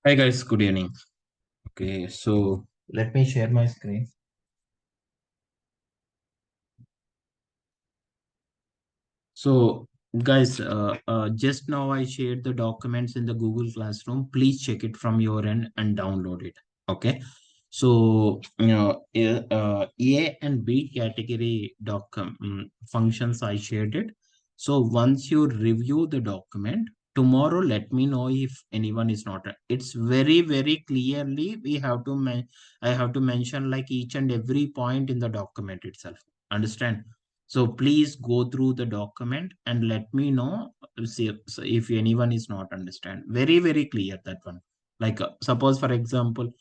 Hi guys, good evening. Okay, so let me share my screen. So guys, just now I shared the documents in the Google Classroom. Please check it from your end and download it. Okay. So A and B category functions I shared it. So once you review the document, tomorrow let me know if anyone is not. It's very clearly we have to I have to mention like each and every point in the document itself. Understand? So please go through the document and let me know if anyone is not understand. Very clear that one. Like suppose for example,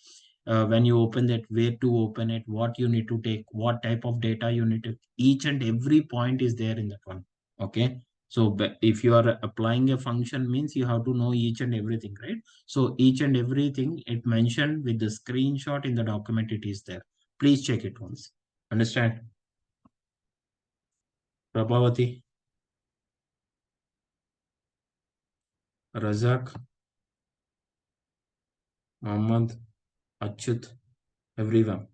when you open that, where to open it, what you need to take, what type of data you need to. Each and every point is there in that one. Okay. So if you are applying a function means you have to know each and everything, right? So each and everything it mentioned with the screenshot in the document, it is there. Please check it once. Understand? Prabhavati, Razak, Mohammed, Achyut, everyone.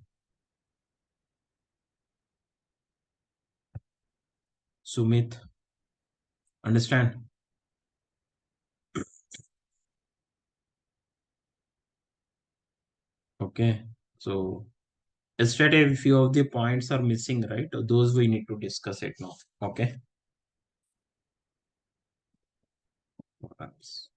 Sumit, understand? Okay. So yesterday, a few of the points are missing, right? Those we need to discuss it now. Okay. Perhaps.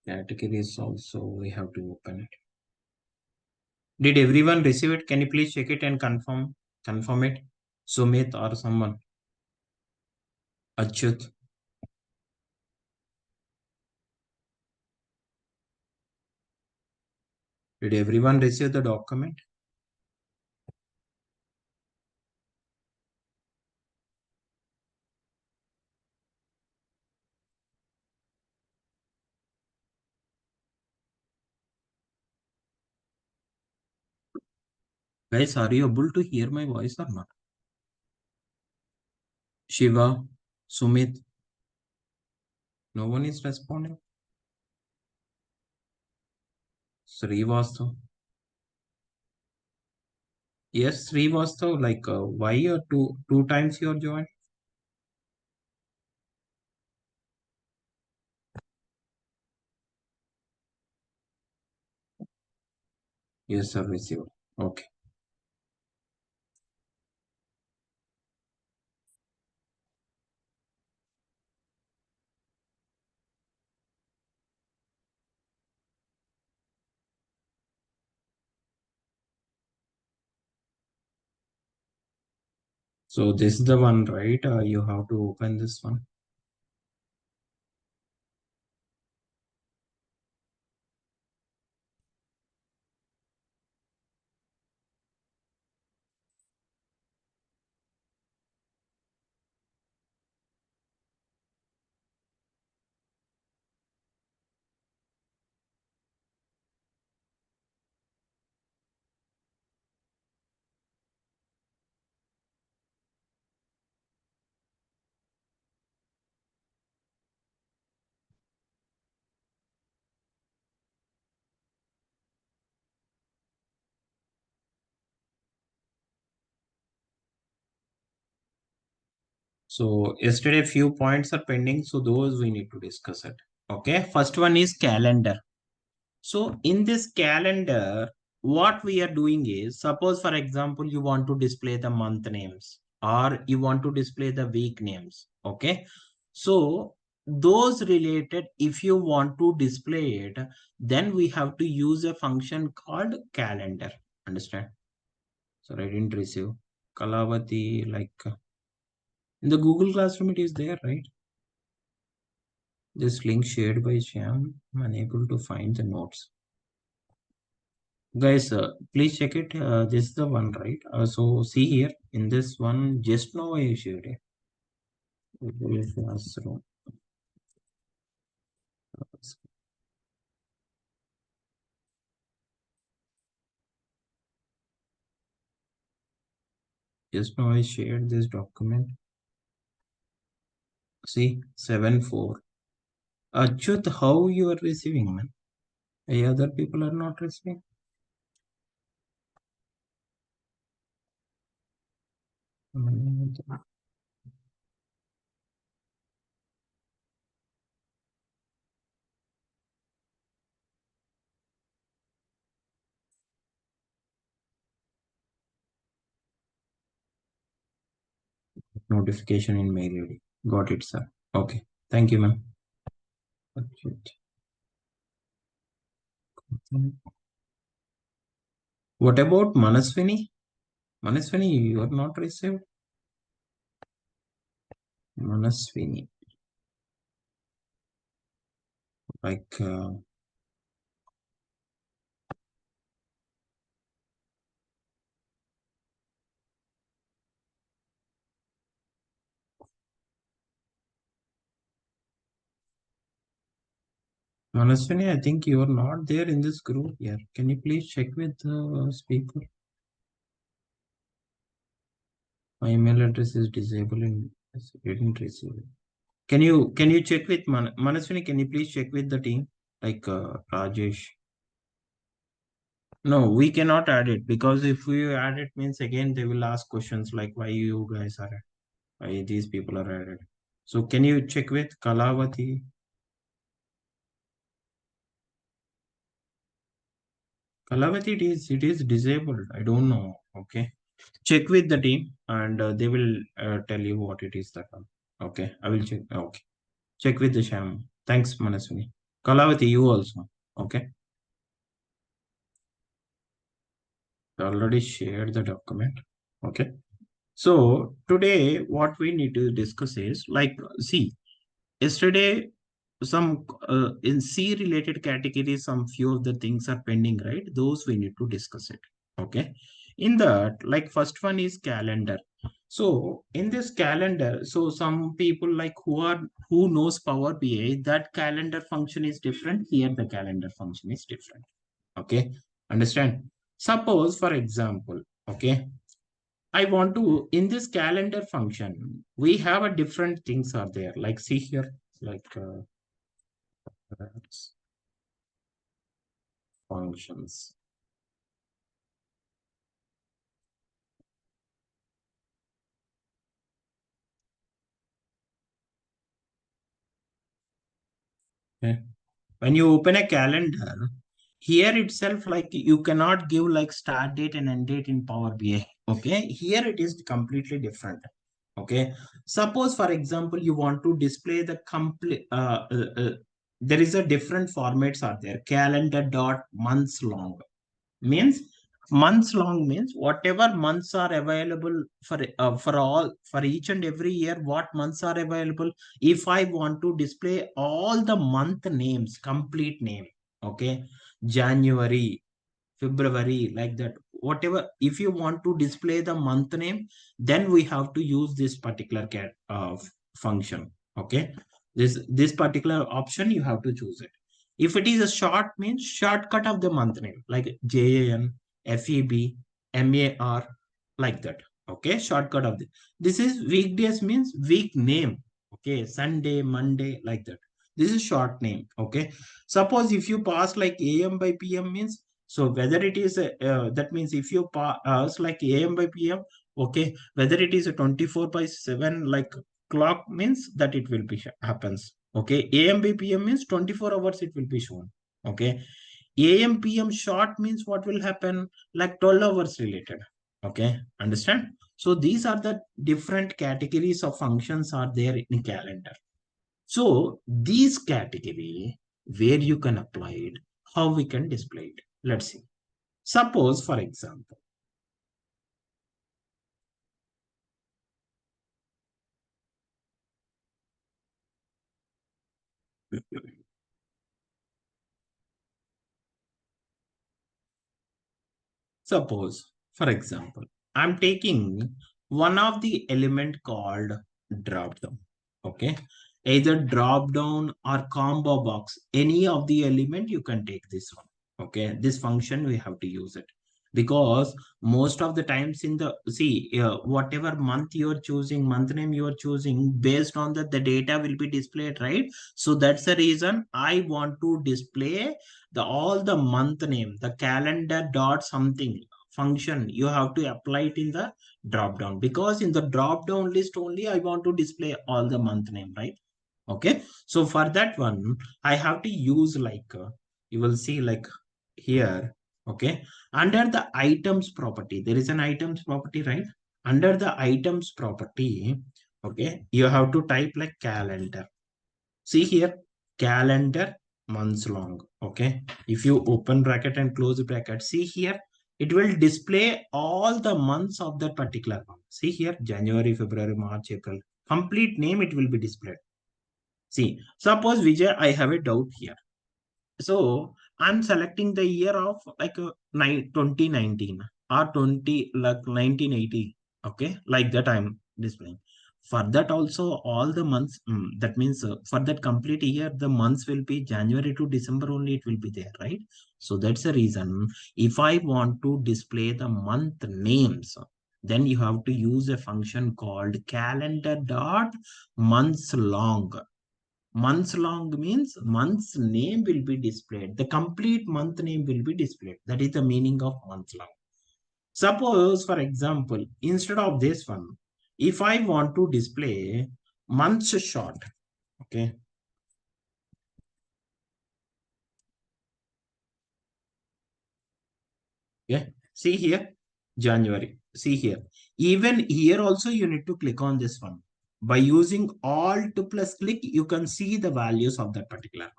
Categories also we have to open it. Did everyone receive it? Can you please check it and confirm it? Sumit or someone? Achyut. Did everyone receive the document? Guys, are you able to hear my voice or not? Shiva, Sumit, no one is responding. Srivastav. Yes, Srivastav, like why you two times you are joined? Yes, sir, received. Okay. So this is the one, right? You have to open this one. So yesterday few points are pending, so those we need to discuss it. Okay. First one is calendar. So in this calendar, what we are doing is, suppose for example, you want to display the month names or you want to display the week names. Okay. So those related, if you want to display it, then we have to use a function called calendar. Understand? Sorry, I didn't receive. Kalavati, like in the Google Classroom, it is there, right? This link shared by Shyam. I'm unable to find the notes. Guys, please check it. This is the one, right? So see here in this one, just now I shared it. Google Classroom. Just now I shared this document. See, 7-4. Achyut, how you are receiving, man? Why other people are not receiving? Notification in mail ID. Got it, sir. Okay. Thank you, ma'am. Achyut. What about Manaswini? Manaswini, you are not received? Manaswini. Like, Manaswini, I think you are not there in this group here. Can you please check with the speaker? My email address is disabled and I didn't receive it. Can you check with Manaswini? Can you please check with the team, like Rajesh? No, we cannot add it because if we add it means again they will ask questions like why you guys are why these people are added. So can you check with Kalavati? Kalavati, it is disabled. I don't know. Okay. Check with the team and they will tell you what it is that one. Okay. I will check. Okay. Check with the Sham. Thanks, Manaswini. Kalavati, you also. Okay. I already shared the document. Okay. So today what we need to discuss is like, see, yesterday some in C related categories, some few of the things are pending, right? Those we need to discuss it. Okay. In that, like first one is calendar. So in this calendar, so some people like who knows Power BI, that calendar function is different. Here the calendar function is different. Okay. Understand? Suppose for example, okay, I want to, in this calendar function, we have a different things are there. Like see here, like functions. Okay. When you open a calendar, here itself, like you cannot give like start date and end date in Power BI. Okay. Here it is completely different. Okay. Suppose, for example, you want to display the complete, there is a different formats are there. Calendar dot months long means months long means whatever months are available for all for each and every year, what months are available. If I want to display all the month names, complete name, okay, January, February, like that, whatever, if you want to display the month name, then we have to use this particular function. Okay. This particular option you have to choose it. If it is a short means shortcut of the month name, like JAN, FEB, MAR, like that. Okay. Shortcut of this is weekdays means week name. Okay. Sunday, Monday, like that. This is short name. Okay. Suppose if you pass like AM by PM means, so whether it is that means if you pass like AM by PM, okay, whether it is a 24/7 like clock means that it will be happens. Okay, AM by PM means 24 hours it will be shown. Okay, AM PM short means what will happen, like 12 hours related. Okay, understand? So these are the different categories of functions are there in calendar. So these category where you can apply it, how we can display it. Let's see. Suppose, for example, suppose, for example, I'm taking one of the element called drop down. Okay. Either drop down or combo box, any of the element you can take this one. Okay. This function we have to use it because most of the times in the see whatever month you're choosing, month name you're choosing, based on that the data will be displayed, right? So that's the reason I want to display the all the month name, the calendar dot something function you have to apply it in the drop down, because in the drop down list only I want to display all the month name, right? Okay, so for that one I have to use like you will see like here. Okay, under the items property there is an items property, right? Under the items property, okay, you have to type like calendar. See here, calendar months long. Okay. If you open bracket and close bracket, see here, it will display all the months of that particular month. See here, January, February, March, April. Complete name it will be displayed. See, suppose Vijay, I have a doubt here. So I'm selecting the year of like 2019 or 20 like 1980. Okay, like that I'm displaying. For that also all the months. That means for that complete year the months will be January to December only. It will be there, right? So that's the reason. If I want to display the month names, then you have to use a function called calendar dot months long. Months long means month's name will be displayed. The complete month name will be displayed. That is the meaning of month long. Suppose, for example, instead of this one, if I want to display months short, okay, yeah, see here, January, see here. Even here also you need to click on this one. By using Alt plus click, you can see the values of that particular.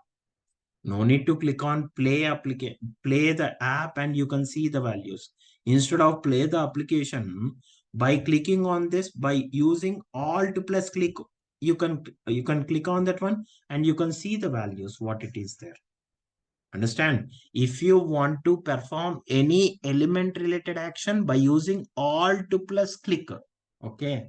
No need to click on play the app and you can see the values. Instead of play the application, by clicking on this, by using Alt plus click, you can click on that one and you can see the values, what it is there. Understand? If you want to perform any element related action by using Alt plus click, okay,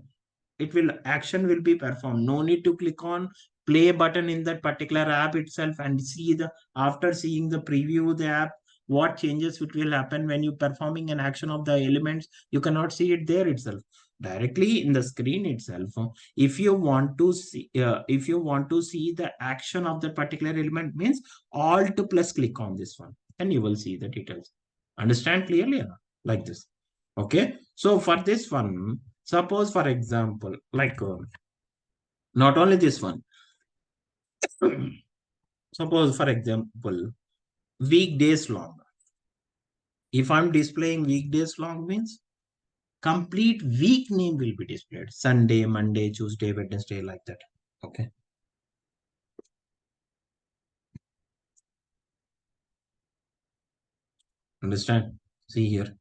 it will action will be performed. No need to click on play button in that particular app itself and see the after seeing the preview the app what changes it will happen when you performing an action of the elements. You cannot see it there itself directly in the screen itself. If you want to see the action of that particular element means alt plus click on this one and you will see the details. Understand clearly or not? Like this. Okay, so for this one, suppose for example, like not only this one, suppose for example, weekdays long. If I'm displaying weekdays long means complete week name will be displayed. Sunday, Monday, Tuesday, Wednesday, like that. Okay, understand? See here,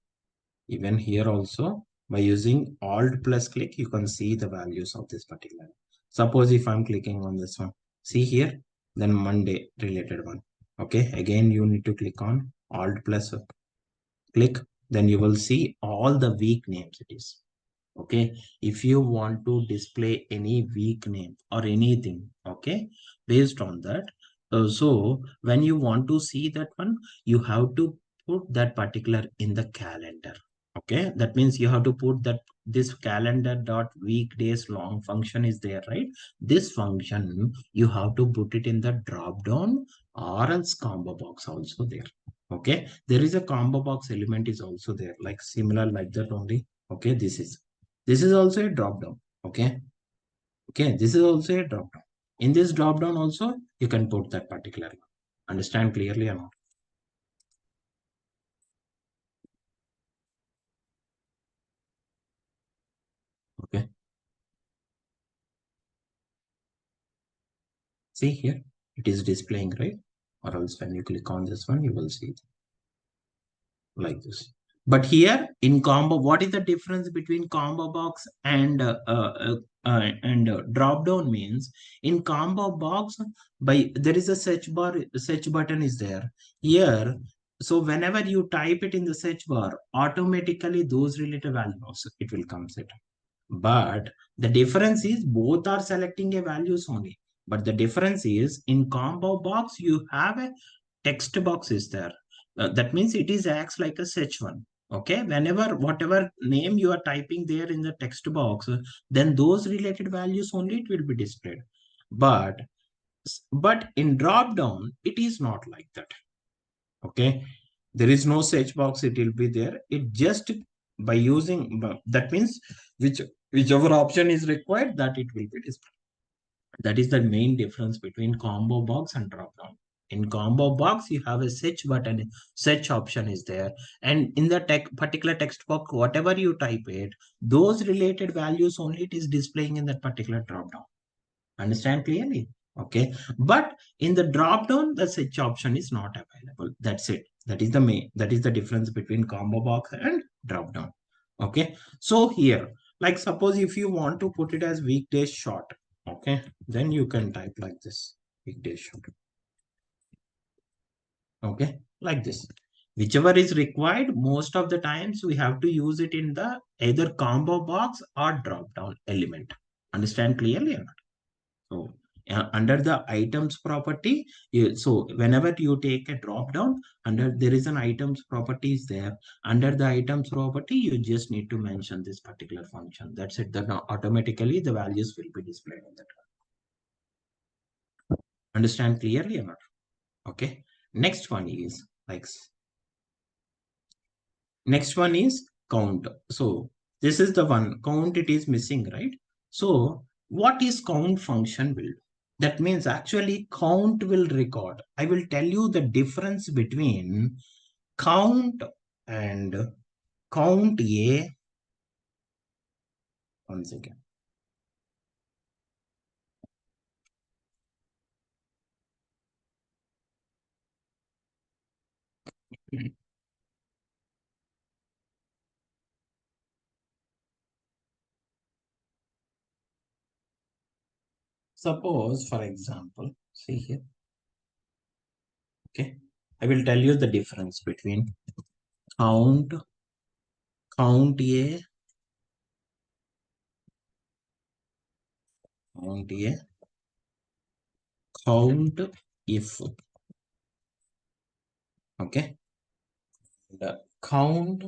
even here also by using Alt plus click, you can see the values of this particular. Suppose if I'm clicking on this one, see here, then Monday related one. Okay, again you need to click on Alt plus click, then you will see all the week names it is. Okay, if you want to display any week name or anything, okay, based on that, so when you want to see that one, you have to put that particular in the calendar. Okay, that means you have to put that this calendar dot weekdays long function is there, right? This function you have to put it in the drop down or else combo box also there. Okay, there is a combo box element is also there, like similar like that only. Okay, this is also a drop down. Okay, okay, this is also a drop down. In this drop down also you can put that particular one. Understand clearly or not? See here, it is displaying, right? Or else when you click on this one, you will see it like this. But here in combo, what is the difference between combo box and drop down means in combo box by there is a search button is there here. So whenever you type it in the search bar, automatically those related values it will come set. But the difference is both are selecting a values only. But the difference is in combo box, you have a text box is there. That means it is acts like a search one. Okay. Whenever, whatever name you are typing there in the text box, then those related values only it will be displayed. But, but in drop down, it is not like that. Okay. There is no search box, it will be there. It just by using, that means whichever option is required, that it will be displayed. That is the main difference between combo box and drop down. In combo box, you have a search button, search option is there. And in the particular text box, whatever you type it, those related values only it is displaying in that particular drop down. Understand clearly? Okay. But in the drop down, the search option is not available. That's it. That is the main, that is the difference between combo box and drop down. Okay. So here, like suppose if you want to put it as weekdays short, okay, then you can type like this, weekdays short. Okay, like this. Whichever is required, most of the times we have to use it in the either combo box or drop down element. Understand clearly or not? So under the items property, so whenever you take a drop down, under there is an items property is there. Under the items property, you just need to mention this particular function. That's it. Then automatically the values will be displayed in that. Understand clearly or not? Okay. Next one is like next one is count. So this is the one count it is missing, right? So what is count function will do? That means actually count will record. I will tell you the difference between count and count A. Once again. Suppose, for example, see here. Okay. I will tell you the difference between count, count A, count A, count if. Okay. The count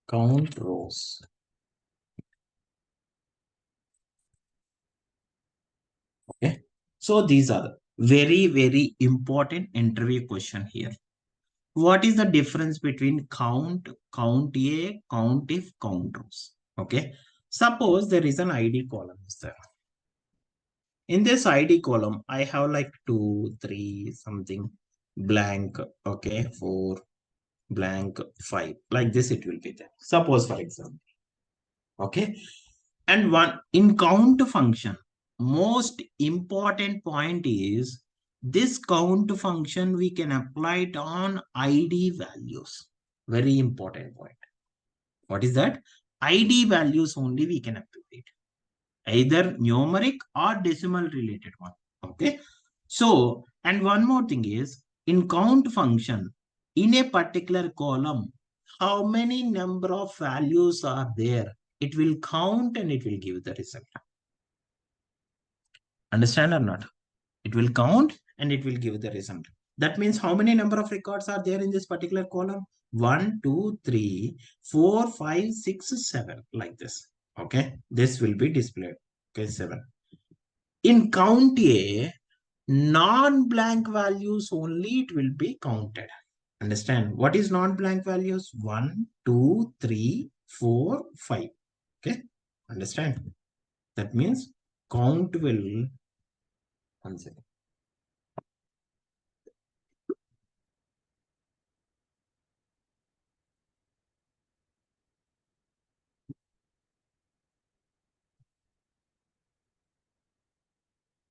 count rows. Okay. So these are very, very important interview question here. What is the difference between count, count A, count if, count rows? Okay. Suppose there is an ID column is there. In this ID column, I have like 2, 3, something blank. Okay. 4, blank, 5. Like this it will be there. Suppose for example. Okay. And one in count function, most important point is this count function we can apply it on ID values. Very important point. What is that? ID values only we can apply it. Either numeric or decimal related one. Okay. So, and one more thing is in count function, in a particular column, how many number of values are there? It will count and it will give the result. Understand or not? It will count and it will give the result. That means how many number of records are there in this particular column? 1, 2, 3, 4, 5, 6, 7, like this. Okay. This will be displayed. Okay, 7. In count A, non-blank values only it will be counted. Understand? What is non-blank values? 1, 2, 3, 4, 5. Okay. Understand? That means count will, one second.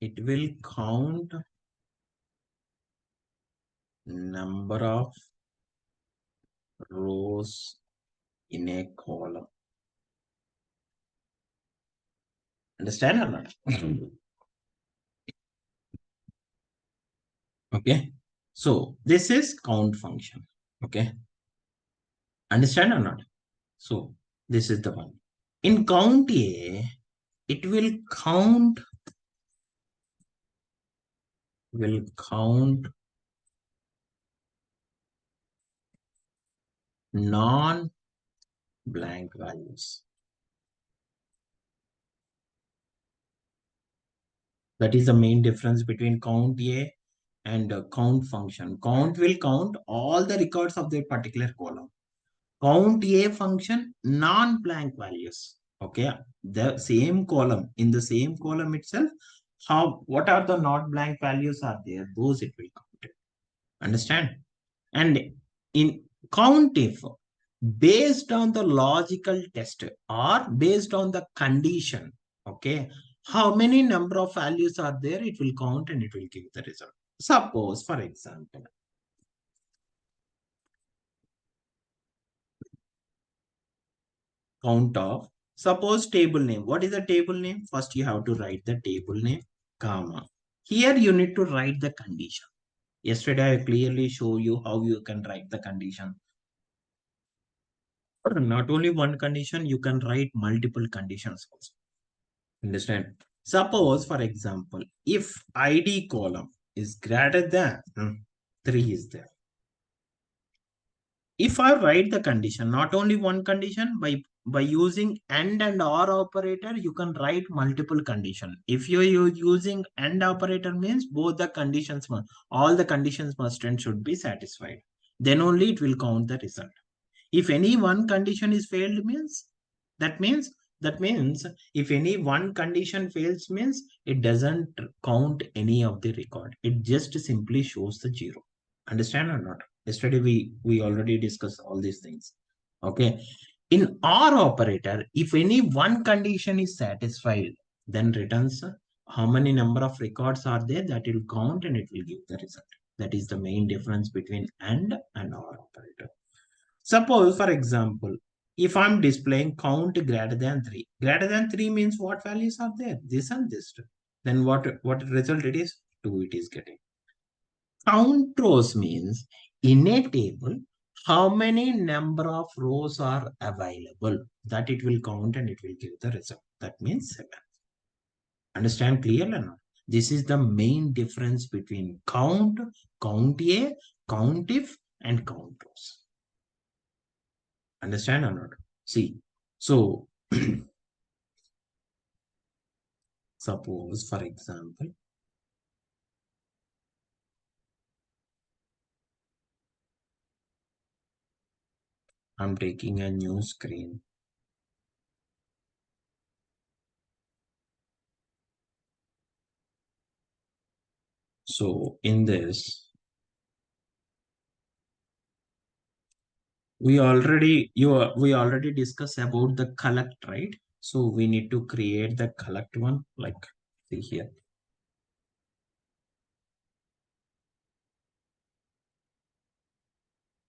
it will count number of rows in a column. Understand or not? Okay. So this is count function. Okay. Understand or not? So this is the one. In count A, it will count non-blank values. That is the main difference between count A and count function. Count will count all the records of that particular column. Count A function non-blank values. Okay, the same column, in the same column itself, what are the not blank values are there, those it will count. Understand? And in count if, based on the logical test or based on the condition, okay, how many number of values are there, it will count and it will give the result. Suppose, for example, count of, suppose table name. What is the table name? First, you have to write the table name, comma. Here, you need to write the condition. Yesterday, I clearly show you how you can write the condition. Not only one condition, you can write multiple conditions also. Understand? Suppose, for example, if ID column is greater than 3 is there. If I write the condition, not only one condition, by using and or operator, you can write multiple condition. If you're using and operator means both the conditions, all the conditions must and should be satisfied. Then only it will count the result. If any one condition is failed means, that means if any one condition fails means it doesn't count any of the record. It just simply shows the 0. Understand or not? Yesterday we already discussed all these things. Okay. In OR operator, if any one condition is satisfied, then returns how many number of records are there, that will count and it will give the result. That is the main difference between and OR operator. Suppose, for example, if I'm displaying count greater than 3. Greater than 3 means what values are there? This and this. Then what result it is? 2 it is getting. Count rows means in a table, how many number of rows are available. That it will count and it will give the result. That means 7. Understand clearly or not? This is the main difference between count, count A, count if, and count rows. Understand or not? See, so suppose, for example, I'm taking a new screen. So in this, we already discussed about the collect, right? So we need to create the collect one, like see here.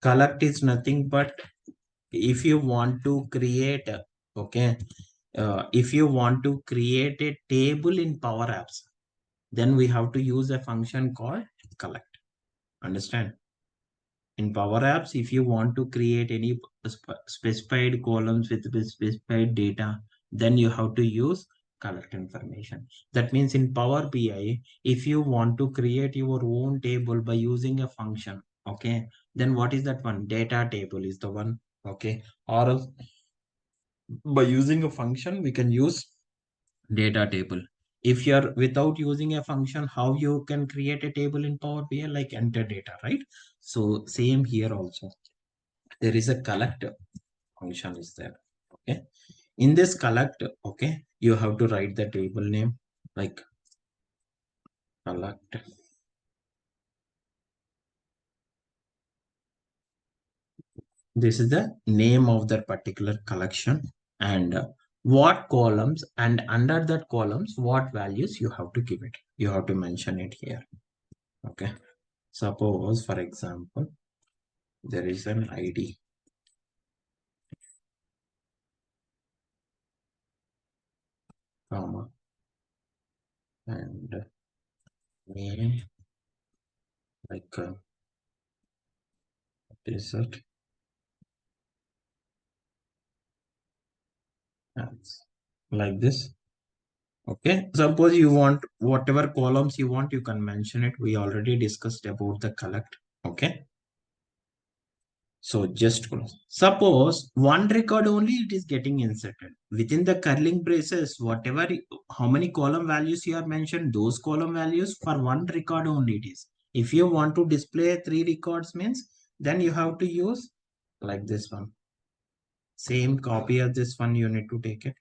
Collect is nothing but if you want to create, okay, if you want to create a table in Power Apps, then we have to use a function called collect. Understand? In Power Apps, if you want to create any specified columns with specified data, then you have to use collect information. That means in Power BI, if you want to create your own table by using a function, okay, then what is that one? Data table is the one, okay, or else by using a function, we can use data table. If you're without using a function, how you can create a table in Power BI, like enter data, right? So same here also. There is a collect function is there. Okay. In this collect, okay, you have to write the table name like collect. This is the name of that particular collection, and what columns, and under that columns what values you have to give it. You have to mention it here. Okay, suppose for example there is an ID, comma, and name, like result ads, like this. Okay, suppose you want whatever columns you want, you can mention it. We already discussed about the collect. Okay, so just suppose one record only it is getting inserted within the curling braces, whatever, how many column values you are mentioned, those column values for one record only it is. If you want to display three records means, then you have to use like this one. Same copy of this one, you need to take it.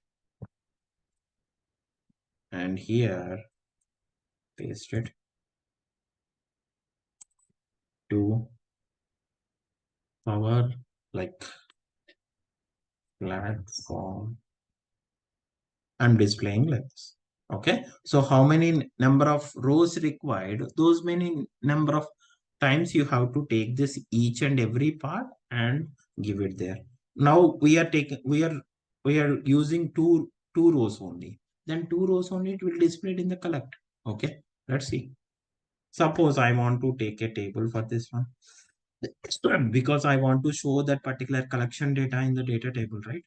And here, paste it to our like platform. I'm displaying like this. Okay. So how many number of rows required? Those many number of times you have to take this each and every part and give it there. Now we are using two rows only. Then two rows only it will display it in the collect. Okay. Let's see. Suppose I want to take a table for this one. Because I want to show that particular collection data in the data table, right?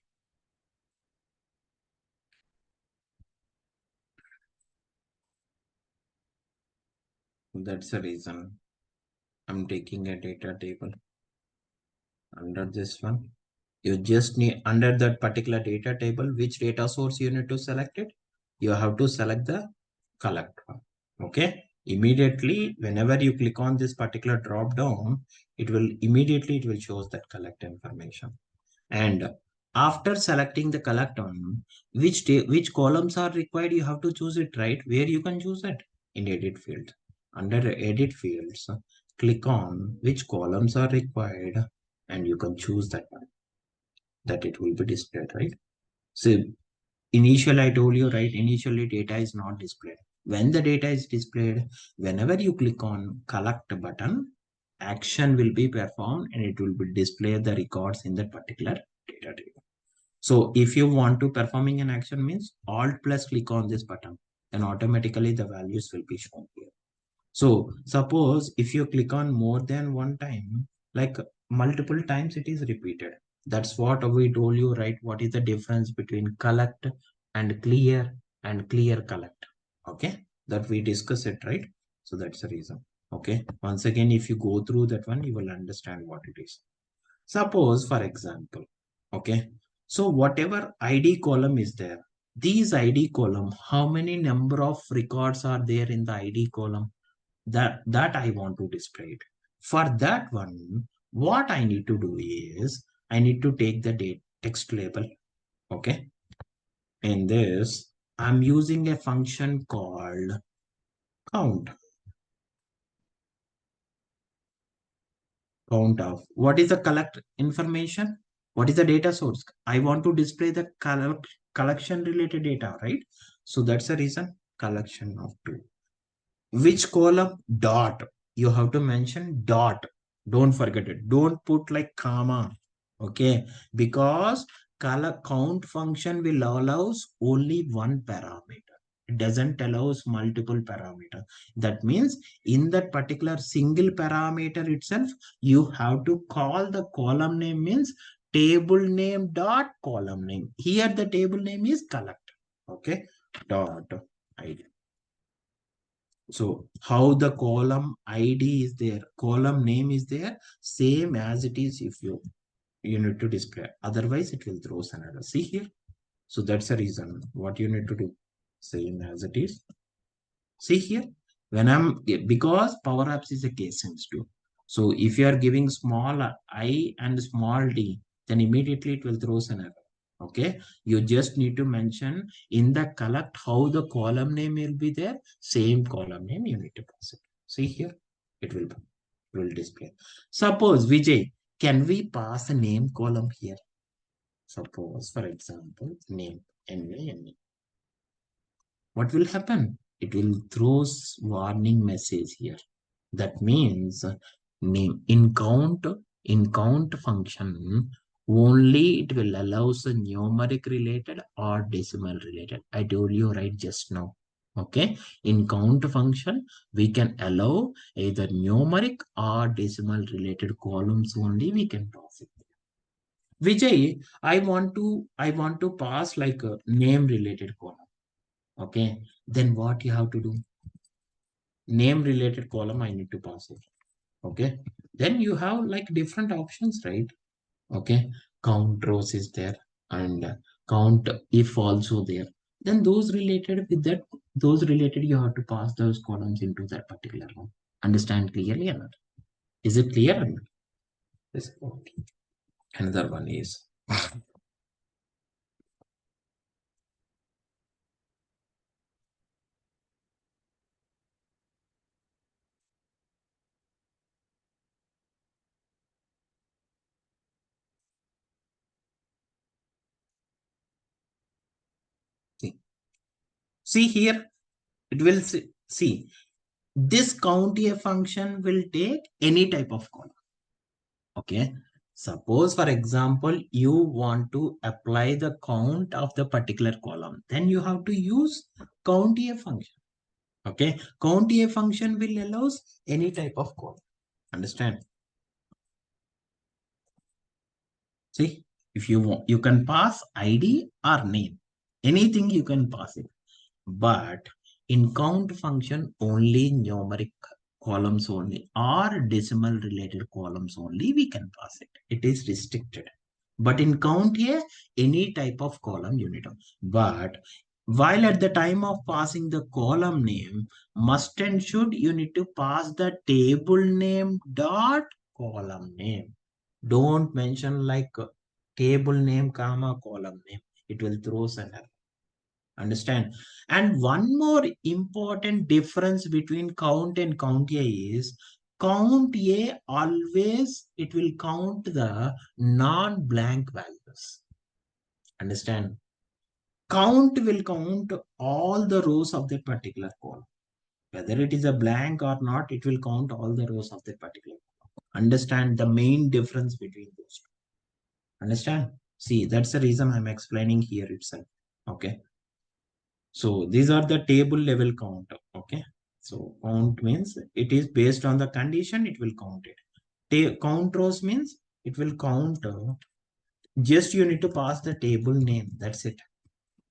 That's the reason I'm taking a data table under this one. You just need under that particular data table, which data source you need to select it. You have to select the collect one. Okay. Immediately, whenever you click on this particular drop down, it will shows that collect information. And after selecting the collect on which columns are required, you have to choose it, right? Where you can choose it in edit field. Under edit fields, click on which columns are required, and you can choose that one, that it will be displayed, right? So initially I told you, right? Initially data is not displayed. When the data is displayed, whenever you click on collect button, action will be performed and it will be display the records in that particular data table. So if you want to performing an action means alt plus click on this button, then automatically the values will be shown here. So suppose if you click on more than one time, like multiple times it is repeated. That's what we told you, right? What is the difference between collect and clear collect? Okay, that we discuss it, right? So that's the reason. Okay, once again, if you go through that one, you will understand what it is. Suppose, for example, okay, so whatever ID column is there, these ID column, how many number of records are there in the ID column? That I want to display it. For that one, what I need to do is I need to take the date text label. Okay. In this, I'm using a function called count. Count of what is the collect information? What is the data source? I want to display the collection related data, right? So that's the reason collection of two. Which column? Dot. You have to mention dot. Don't forget it. Don't put like comma. Okay. Because color count function will allows only one parameter. It doesn't allows multiple parameter. That means in that particular single parameter itself, you have to call the column name means table name dot column name. Here the table name is collect. Okay. Dot ID. So how the column ID is there, column name is there, same as it is if you need to display. Otherwise, it will throw an error. See here. So that's the reason what you need to do. Same as it is. See here. When because Power Apps is a case sensitive. So if you are giving small I and small d, then immediately it will throw an error. Okay, you just need to mention in the collect how the column name will be there, same column name you need to pass it. See here, it will display. Suppose Vijay, can we pass a name column here? Suppose, for example, name. NAME. What will happen? It will throws warning message here. That means name in count function only it will allows the numeric related or decimal related. I told you right just now. Okay, in count function we can allow either numeric or decimal related columns only we can pass it. Vijay, I want to pass like a name related column. Okay, then what you have to do? Name related column I need to pass it. Okay, then you have like different options, right? Okay, count rows is there, and count if also there. Then those related with that, those related you have to pass those columns into that particular one. Understand clearly or not? Is it clear or not? Yes. Okay. Another one is see, see here it will see this count a function will take any type of column. Okay. Suppose, for example, you want to apply the count of the particular column, then you have to use count a function. Okay. Count a function will allows any type of column. Understand? See, if you want, you can pass ID or name. Anything you can pass it. But in count function, only numeric columns only or decimal related columns only we can pass it. It is restricted. But in count here, any type of column you need to. But while at the time of passing the column name, must and should you need to pass the table name dot column name. Don't mention like table name comma column name. It will throw an error. Understand? And one more important difference between count and count A is count A always it will count the non-blank values. Understand? Count will count all the rows of that particular column. Whether it is a blank or not, it will count all the rows of that particular column. Understand the main difference between those two. Understand? See, that's the reason I'm explaining here itself. Okay. So these are the table level count. Okay. So count means it is based on the condition, it will count it. Count rows means it will count. Just you need to pass the table name. That's it.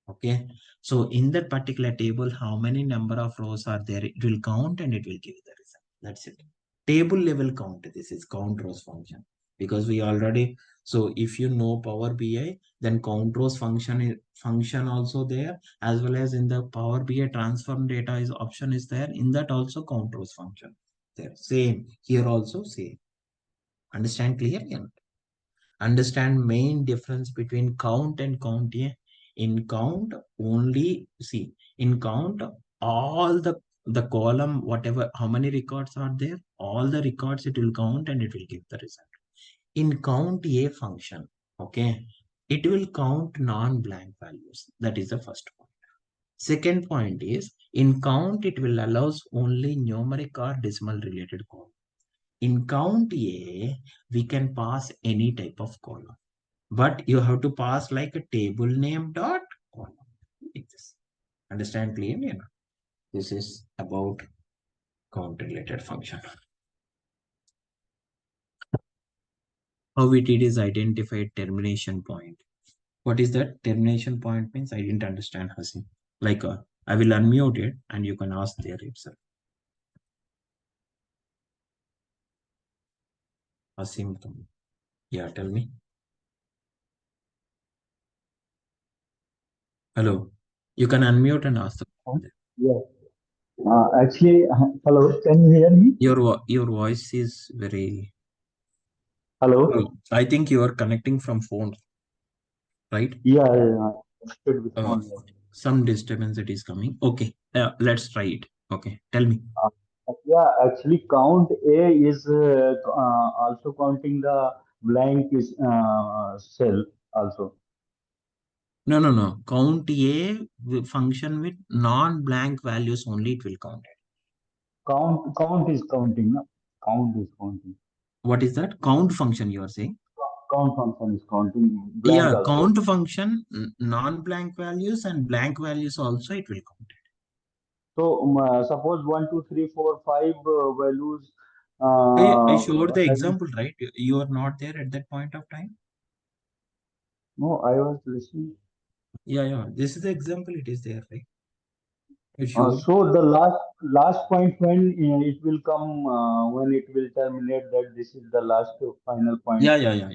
Okay. So in that particular table, how many number of rows are there? It will count and it will give the result. That's it. Table level count. This is count rows function because we already. So if you know Power BI, then count rows function also there, as well as in the Power BI transform data is option is there. In that also count rows function there. Same here also same. Understand clearly? Understand main difference between count and count A. In count only see in count all the column whatever how many records are there, all the records it will count and it will give the result. In count A function, okay, it will count non-blank values. That is the first point. Second point is in count it will allows only numeric or decimal related column. In count A, we can pass any type of column, but you have to pass like a table name dot column. Like this. Understand clearly? No? This is about count related function. How it is identified termination point. What is that? Termination point means I didn't understand, Hasim. Like I will unmute it and you can ask there itself. Hasim, yeah, tell me. Hello. You can unmute and ask the question. Yes. Actually, hello, can you hear me? Your voice is very. Hello. I think you are connecting from phone, right? Yeah, should be Uh, phone. Yeah. some disturbance it is coming. Okay, let's try it. Okay, tell me. Yeah, actually, count A is also counting the blank is cell also. No. Count function with non-blank values only it will count it. Count is counting, no? Count is counting. What is that? Count function you are saying? Count function is counting blank Yeah, also. count function, non-blank values and blank values also it will count. So suppose 1, 2, 3, 4, 5 values. I showed the Having, example, right? You are not there at that point of time. no, I was listening. Yeah. This is the example. It is there, right? It showed. So the last point when it will come when it will terminate that this is the last final point. Yeah.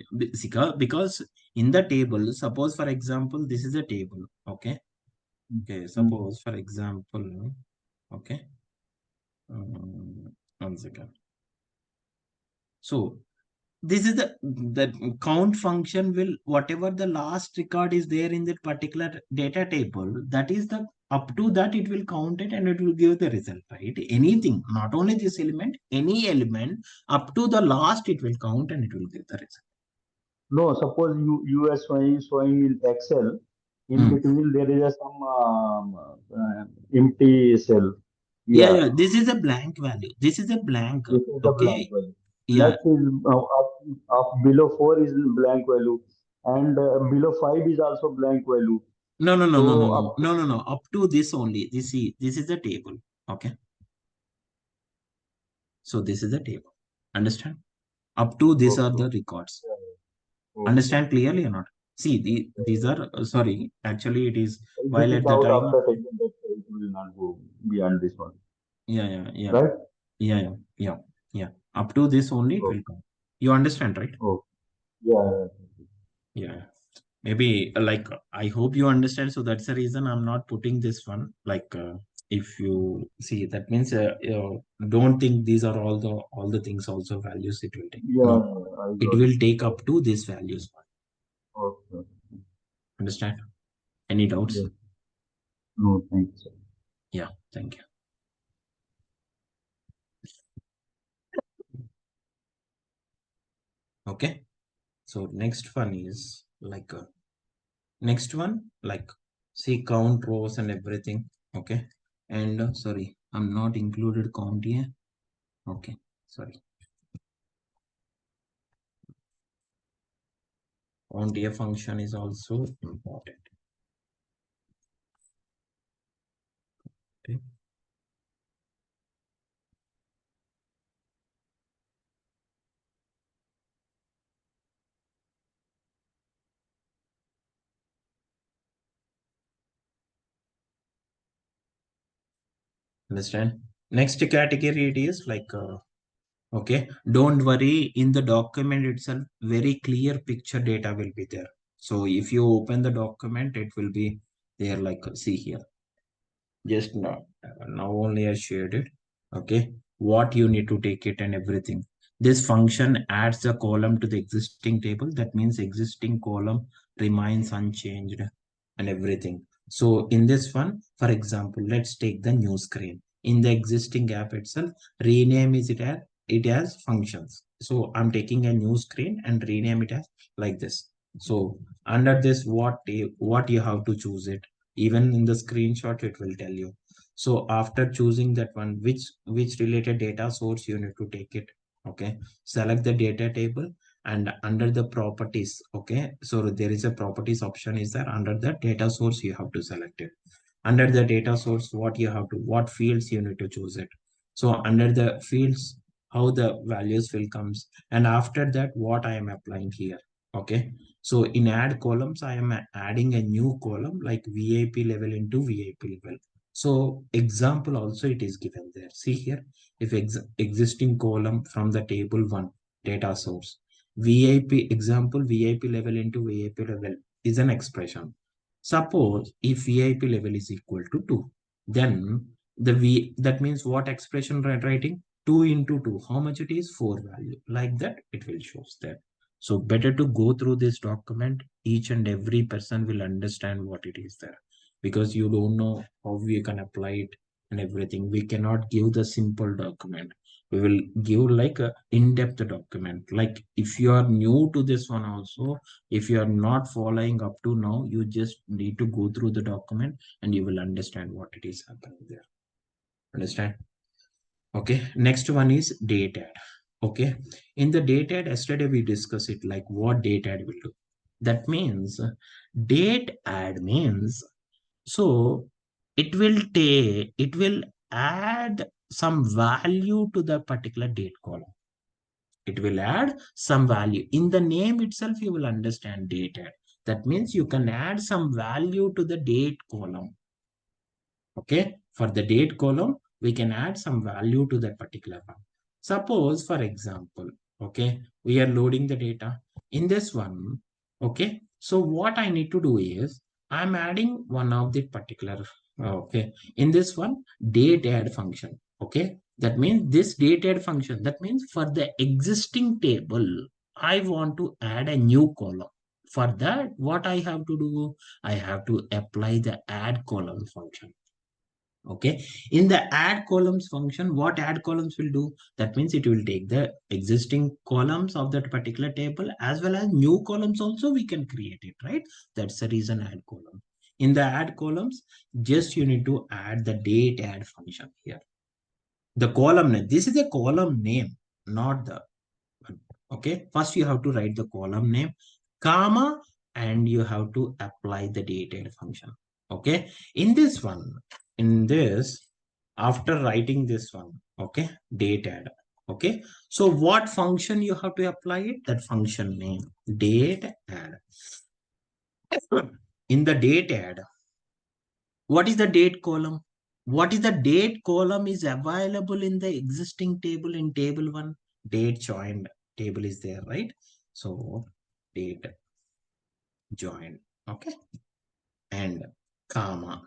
Because in the table, suppose for example, this is a table. Okay. Okay. Mm. Suppose for example, okay. One second. So this is the count function will whatever the last record is there in that particular data table, that is the up to that it will count it and it will give the result, right? Anything, not only this element, any element up to the last it will count and it will give the result. No, suppose you are showing in Excel. In Hmm. between there is a some empty cell. Yeah, Yeah. This is a blank value. This is a blank. this is the blank Okay. value. Yeah. Next is up below 4 is blank value, and below 5 is also blank value. So up to No. Up to this only. This is a table. Okay. So this is a table. Understand? Up to these are okay, the records. okay. Understand clearly or not? See, these are, sorry, actually it is, This while is at the out time, after taking that, it will not go beyond this one, yeah, yeah, yeah, right? yeah, yeah, yeah, yeah. Up to this only it Oh, will come. You understand, right? oh, yeah. Yeah. Maybe like, I hope you understand. So that's the reason I'm not putting this one. Like, if you see, that means don't think these are all the things also values it will take. Yeah, No, yeah, I it got will it. take up to these values. Okay. Understand? Any doubts? Yes. No, thanks. Yeah. Thank you. Okay. So next one is like next one like see count rows and everything. Okay. And sorry, I'm not included count here. Okay. Sorry. Count here function is also important. Okay. Understand? Next category it is like okay. Don't worry. In the document itself, very clear picture data will be there. So if you open the document, it will be there. Like see here. Just now only I shared it. Okay, what you need to take it and everything. This function adds a column to the existing table. That means existing column remains unchanged and everything. So in this one, for example, let's take the new screen. In the existing app itself, rename is it as functions. So I'm taking a new screen and rename it as like this. So under this, what you have to choose it. Even in the screenshot it will tell you. So after choosing that one, which related data source you need to take it. Okay, select the data table and under the properties. Okay, so there is a properties option is there. Under the data source you have to select it. Under the data source, what fields you need to choose it. So under the fields, how the values will comes, and after that what I am applying here. Okay, so in add columns, I am adding a new column like VIP level into VIP level. So example also it is given there. See here, if existing column from the table one data source, VIP example VIP level into VIP level is an expression. Suppose if VIP level is equal to 2, then that means what expression writing? 2 into 2, how much it is? 4 value. Like that, it will shows there. So better to go through this document. Each and every person will understand what it is there, because you don't know how we can apply it and everything. We cannot give the simple document. We will give like a in-depth document. Like if you are new to this one also, if you are not following up to now, you just need to go through the document and you will understand what it is happening there. Understand? Okay. Next one is date add. Okay. In the date add, yesterday we discussed it, like what date add will do. That means date add means, so it will add some value to the particular date column. It will add some value. In the name itself, you will understand date add. That means you can add some value to the date column. Okay. For the date column, we can add some value to that particular one. Suppose, for example, okay, we are loading the data in this one. Okay. So what I need to do is I'm adding one of the particular, okay, in this one date add function. Okay. That means this date add function, that means for the existing table, I want to add a new column. For that, what I have to do, I have to apply the add column function. Okay, in the add columns function, what add columns will do, that means it will take the existing columns of that particular table as well as new columns also we can create it, right? That's the reason add column. In the add columns, just you need to add the date add function here. The column name, this is the column name, not the one. Okay, first you have to write the column name, comma, and you have to apply the date add function. Okay, in this one, in this, after writing this one, okay, date add. Okay, so what function you have to apply it? That function name, date add. In the date add, what is the date column? What is the date column is available in the existing table in table 1? Date joined table is there, right? So date joined, okay, and comma.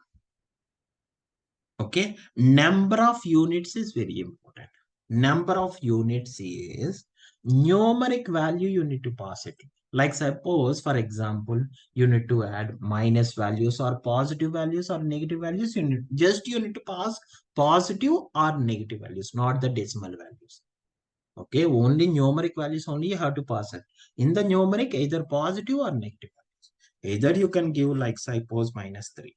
Okay, number of units is very important. Number of units is numeric value you need to pass it. Like suppose, for example, you need to add minus values or positive values or negative values. You need to pass positive or negative values, not the decimal values. Okay, only numeric values only you have to pass it. In the numeric, either positive or negative values. Either you can give like suppose -3.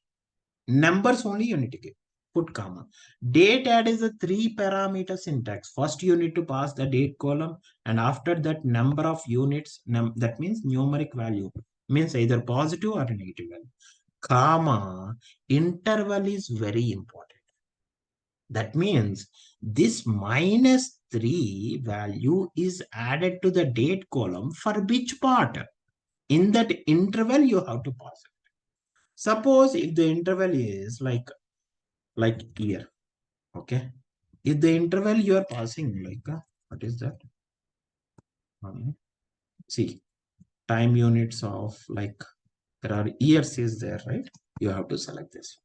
Numbers only you need to give. Put comma. Date add is a 3-parameter syntax. First you need to pass the date column, and after that number of units, that means numeric value, means either positive or negative value. Comma, interval is very important. That means this -3 value is added to the date column for which part? In that interval you have to pass it. Suppose if the interval is like here, okay, if the interval you are passing like what is that, see, time units of like there are years is there, right? You have to select this.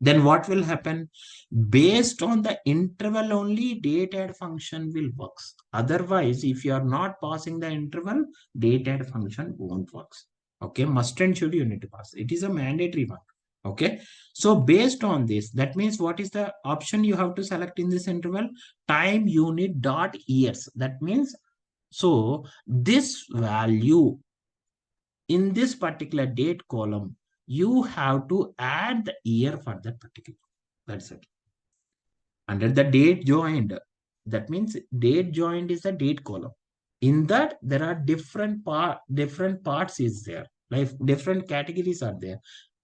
Then what will happen? Based on the interval only date add function will works. Otherwise, if you are not passing the interval, date add function won't works. Okay, must and should you need to pass. It is a mandatory one. Okay, so based on this, that means what is the option you have to select in this interval? Time unit dot years. That means, so this value in this particular date column, you have to add the year for that particular. That's it. Under the date joined, that means date joined is the date column. In that, there are different parts is there, like different categories are there.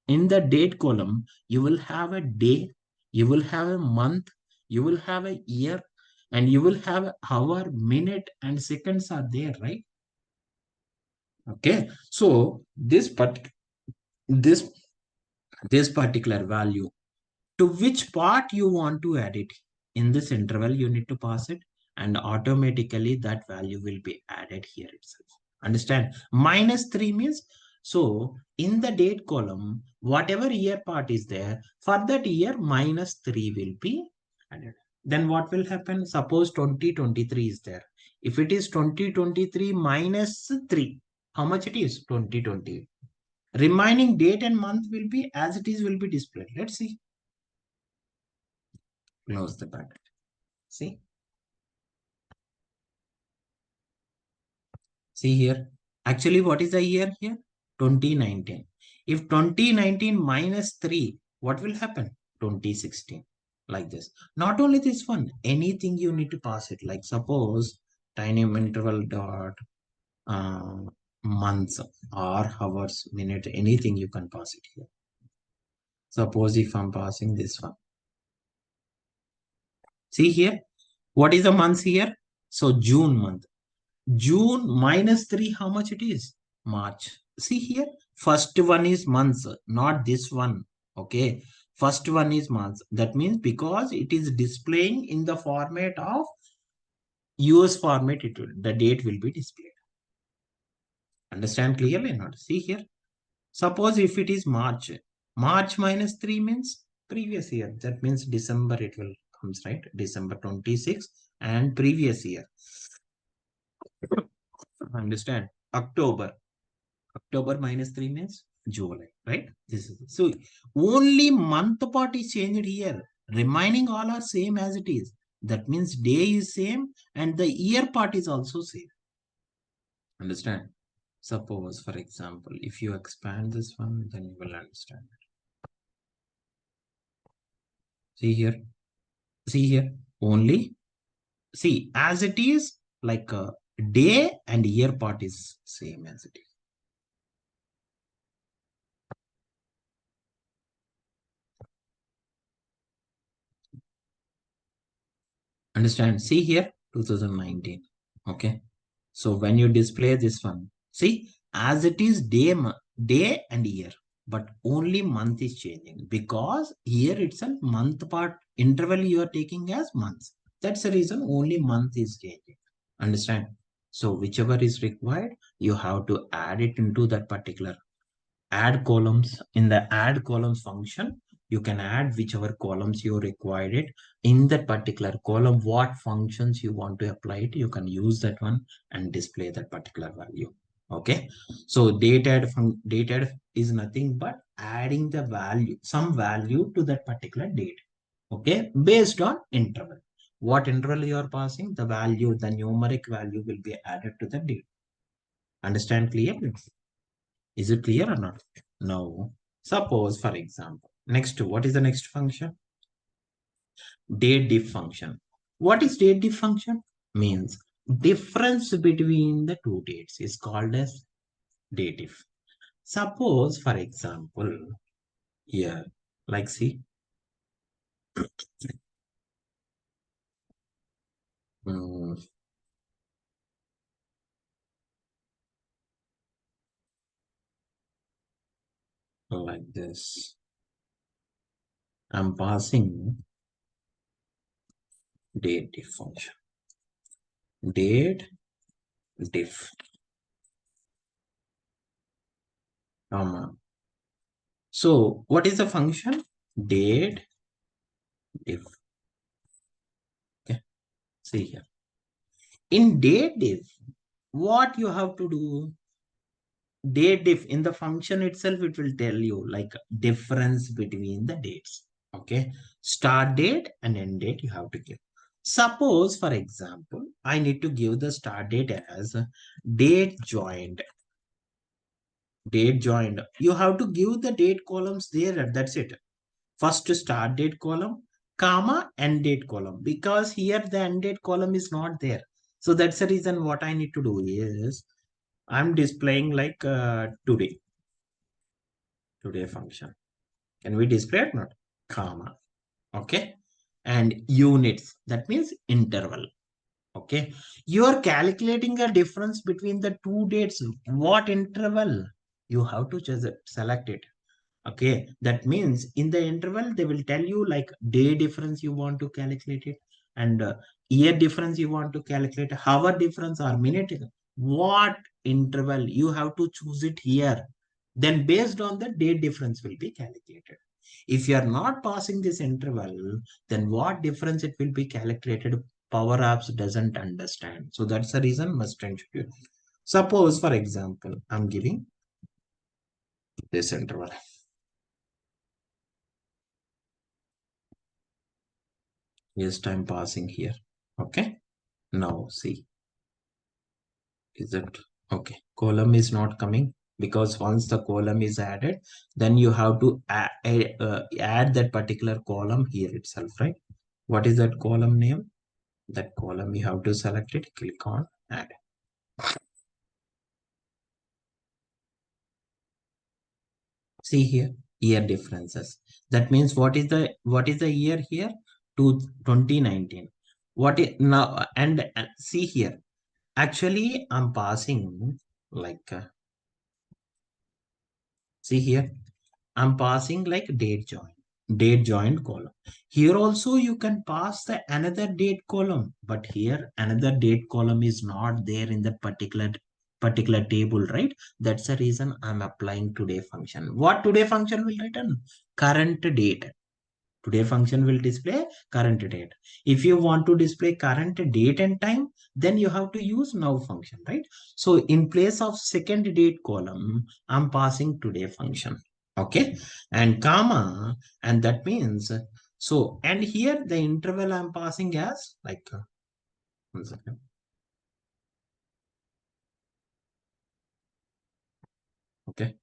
In the date column, you will have a day, you will have a month, you will have a year, and you will have hour, minute, and seconds are there, right? Okay, so this particular value, to which part you want to add it in this interval, you need to pass it, and automatically that value will be added here itself. Understand? -3 means, so in the date column, whatever year part is there, for that year -3 will be added. Then what will happen? Suppose 2023 is there. If it is 2023 -3, how much it is? 2020. Remaining date and month will be as it is, will be displayed. Let's see. Close the bracket. See, See here. Actually, what is the year here? 2019. If 2019 minus 3, what will happen? 2016. Like this. Not only this one, anything you need to pass it. Like suppose tiny interval dot uh, months or hours, minute, anything you can pass it here. Suppose if I'm passing this one. See here. What is the months here? So June month. June minus 3, how much it is? March. See here, first one is months, not this one. Okay, first one is months. That means because it is displaying in the format of US format, the date will be displayed. Understand clearly or not? See here. Suppose if it is March, March minus 3 means previous year. That means December it will comes, right? December 26 and previous year. Understand? October. October minus 3 means July, right? This is so only month part is changed here. Remaining all are same as it is. That means day is same and the year part is also same. Understand? Suppose, for example, if you expand this one, then you will understand. See here. See here. Only see as it is like a day and year part is same as it is. Understand? See here, 2019. Okay. So when you display this one, see, as it is day and year, but only month is changing because here itself month part interval you are taking as months. That's the reason only month is changing. Understand? So whichever is required, you have to add it into that particular add columns. In the add columns function, you can add whichever columns you required it in that particular column. What functions you want to apply it, you can use that one and display that particular value. Okay, so date add is nothing but adding the value, some value to that particular date. Okay, based on interval. What interval you are passing, the value, the numeric value will be added to the date. Understand clearly? Is it clear or not? No. Suppose, for example, next, what is the next function? Date diff function. What is date diff function? Means difference between the two dates is called as date diff. Suppose, for example, here, like see, mm, like this. I'm passing date diff function. Date diff. So what is the function? Date diff. Okay, see here. In date diff, what you have to do? Date diff in the function itself, it will tell you like difference between the dates. Okay, start date and end date you have to give. Suppose, for example, I need to give the start date as date joined. Date joined. You have to give the date columns there. That's it. First start date column, comma, end date column. Because here the end date column is not there. So that's the reason what I need to do is I'm displaying like today function. Can we display it? Not comma. Okay. And units, that means interval. Okay. You are calculating a difference between the two dates. What interval? You have to just select it. Okay. That means in the interval, they will tell you like day difference you want to calculate it and year difference you want to calculate, hour difference or minute. What interval you have to choose it here. Then based on the date difference will be calculated. If you are not passing this interval, then what difference it will be calculated, Power Apps doesn't understand. So that's the reason must contribute. Suppose, for example, I'm giving this interval. Yes, time passing here. Okay. Now see. Is it Okay, column is not coming because once the column is added, then you have to add that particular column here itself, right? What is that column name? That column you have to select it, click on add. See here, year differences. That means what is the year here? To 2019. What is now? And see here. Actually, I'm passing like see here. I'm passing like date joined column. Here also you can pass the another date column, but here another date column is not there in that particular table, right? That's the reason I'm applying today function. What today function will return? Current date. Today function will display current date. If you want to display current date and time, then you have to use now function, right? So in place of second date column, I'm passing today function. Okay. And comma, and that means, so, and here the interval I'm passing as like, 1 second. Okay.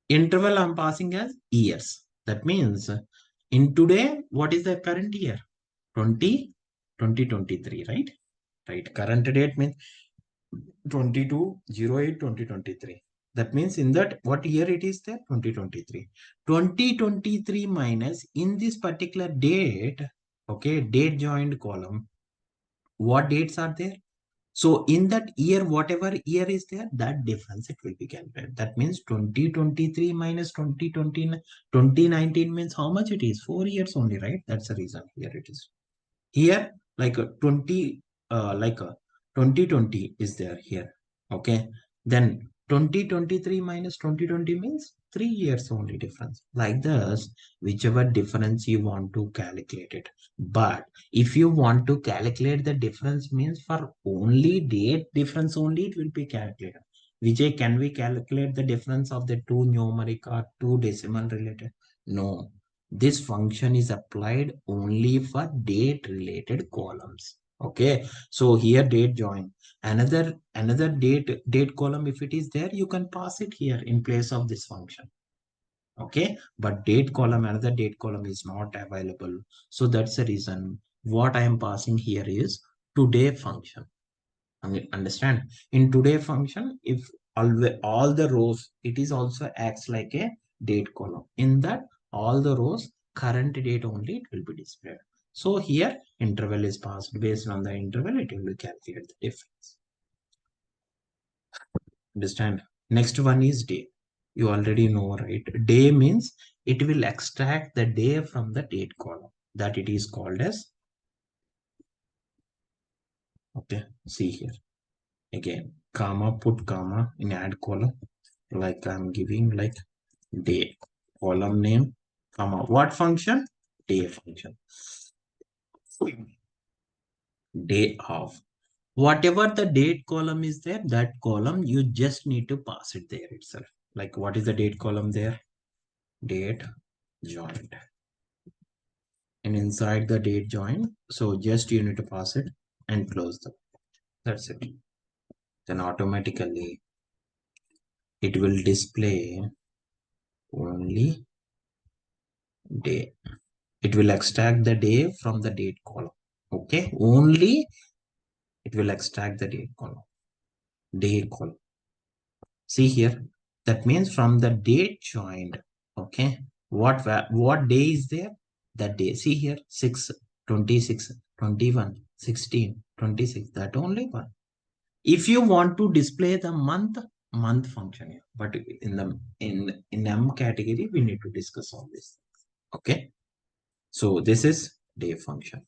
Interval I'm passing as years. That means in today, what is the current year? 2023, right? Right. Current date means 22/08/2023. That means in that what year it is there? 2023. 2023 minus in this particular date, okay, date joined column. What dates are there? So in that year, whatever year is there, that difference it will be calculated. That means 2023 minus 2019 means how much it is? 4 years only, right? That's the reason here it is. Here, like a 20, like a 2020 is there here. Okay. Then 2023 minus 2020 means 3 years only difference. Like this, whichever difference you want to calculate it. But if you want to calculate the difference means for only date difference only, it will be calculated. Vijay, can we calculate the difference of the two numeric or two decimal related? No, this function is applied only for date related columns. Okay, so here date join another date column. If it is there, you can pass it here in place of this function. Okay, but date column, another date column is not available. So that's the reason what I am passing here is today function. I mean, understand, in today function, if all the rows, it is also acts like a date column. In that, all the rows current date only it will be displayed. So here interval is passed. Based on the interval, it will calculate the difference. Understand? Next one is day. You already know, right? Day means it will extract the day from the date column. That it is called as, okay, see here. Again, comma, put comma in add column. Like I'm giving like day, column name, comma, what function? Day function. Day of. Whatever the date column is there, that column, you just need to pass it there itself. Like what is the date column there? Date joined. And inside the date join, so just you need to pass it and close them. That's it. Then automatically it will display only day. It will extract the day from the date column. Okay, only it will extract the date column. Day column. See here, that means from the date joined. Okay, what day is there? That day. See here, 6, 26, 21, 16, 26. That only one. If you want to display the month function here, but in the in M category, we need to discuss all this. Okay, so this is day function.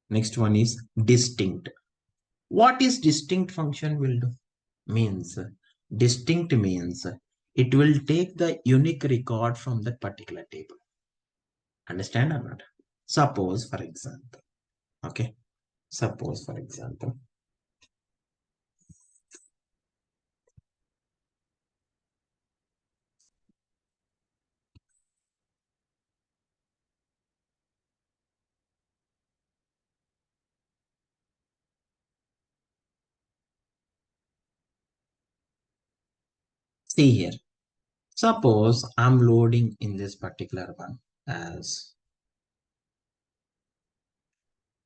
Next one is distinct. What is distinct function will do? Means distinct means it will take the unique record from that particular table. Understand or not? Suppose for example, okay, suppose for example, See here. Suppose I'm loading in this particular one as,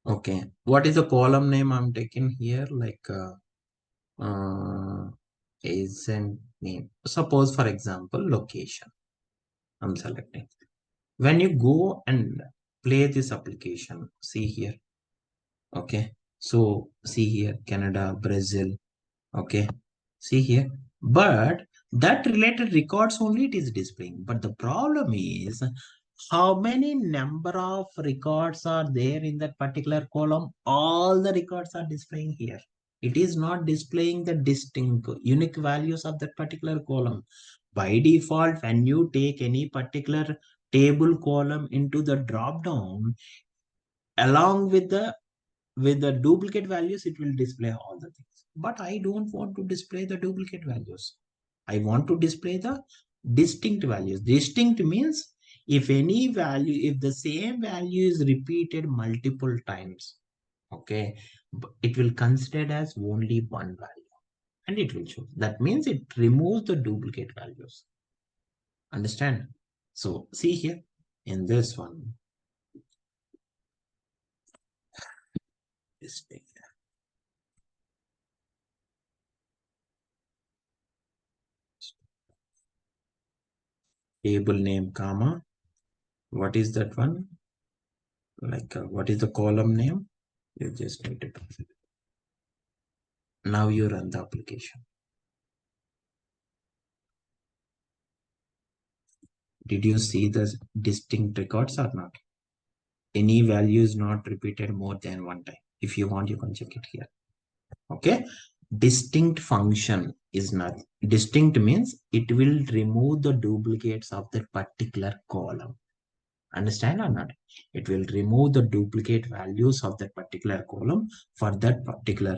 okay, what is the column name I'm taking here? Like agent name. Suppose, for example, location. I'm selecting. When you go and play this application, see here. Okay. So see here, Canada, Brazil. Okay. See here. But that related records only it is displaying. But the problem is how many number of records are there in that particular column? All the records are displaying here. It is not displaying the distinct unique values of that particular column. By default, when you take any particular table column into the drop down, along with the duplicate values, it will display all the things. But I don't want to display the duplicate values. I want to display the distinct values. Distinct means if any value, if the same value is repeated multiple times, okay, it will consider as only one value and it will show. That means it removes the duplicate values. Understand? So see here in this one, this thing. Table name, comma. What is that one? Like what is the column name? You just need to consider. Now you run the application. Did you see the distinct records or not? Any value is not repeated more than one time. If you want, you can check it here. Okay. Distinct function is not distinct means it will remove the duplicates of that particular column. Understand or not? It will remove the duplicate values of that particular column. For that particular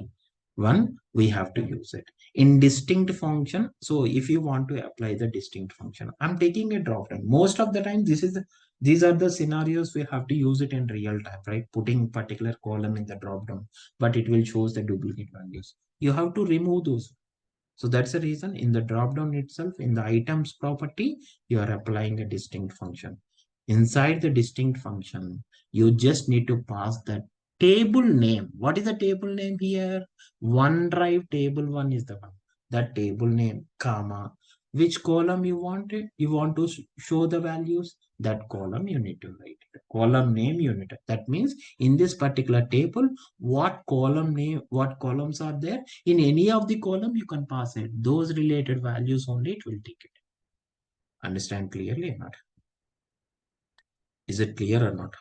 one, we have to use it in distinct function. So if you want to apply the distinct function, I'm taking a drop down. Most of the time, these are the scenarios we have to use it in real time, right? Putting particular column in the drop down, but it will shows the duplicate values. You have to remove those. So that's the reason in the drop down itself, in the items property, you are applying a distinct function. Inside the distinct function, you just need to pass the table name. What is the table name here? OneDrive table one is the one. That table name, comma, which column you want it? You want to show the values? That column you need to write it. Column name you need to. That means in this particular table, what column name, what columns are there? In any of the column, you can pass it. Those related values only it will take it. Understand clearly or not? Is it clear or not?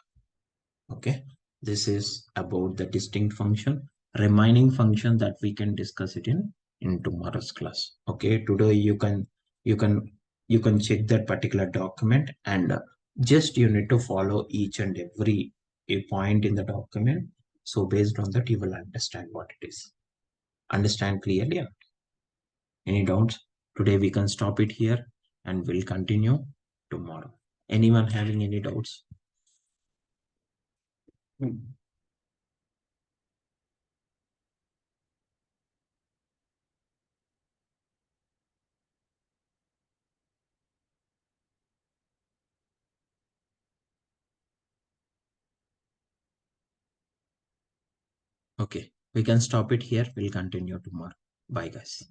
Okay. This is about the distinct function. Remaining function that we can discuss it in tomorrow's class. Okay. Today you can you can check that particular document and just you need to follow each and every a point in the document. So based on that, you will understand what it is. Understand clearly? Any doubts? Today we can stop it here and we'll continue tomorrow. Anyone having any doubts? Okay, we can stop it here. We'll continue tomorrow. Bye, guys.